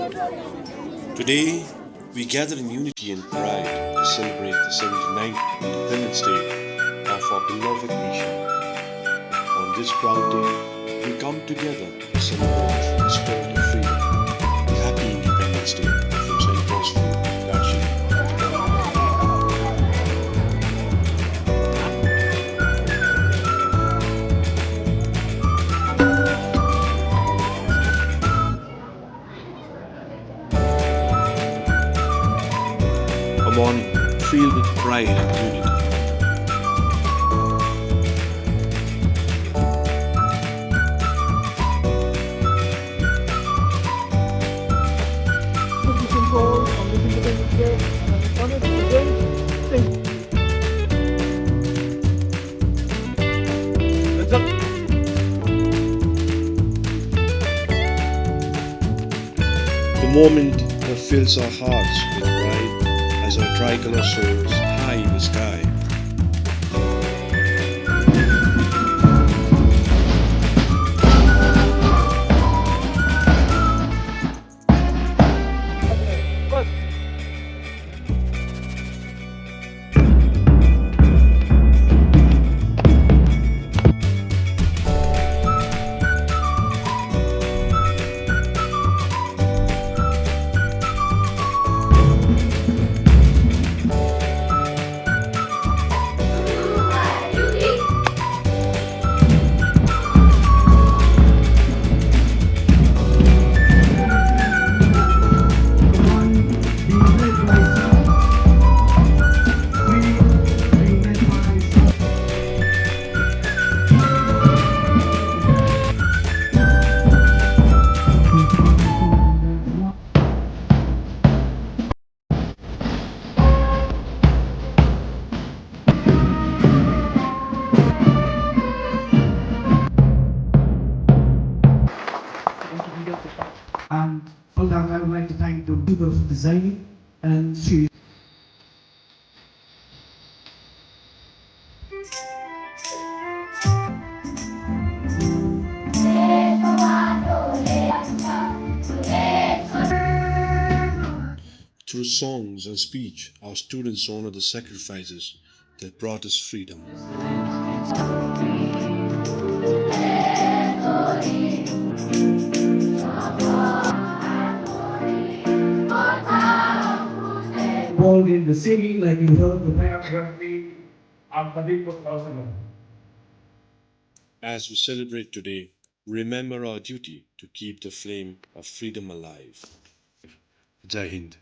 Today, we gather in unity and pride to celebrate the 79th Independence Day of our beloved nation. On this proud day, we come together to celebrate the spirit of freedom. Happy Independence Day from St. Paul's Field, Darjeeling. A morning filled with pride and unity. The moment that fills our hearts with pride as our tricolor soars high in the sky. And for that, I would like to thank the people for designing and she. Through songs and speech, our students honor the sacrifices that brought us freedom. Involved in the singing, like you heard the biography of the. As we celebrate today, remember our duty to keep the flame of freedom alive. Jai Hind.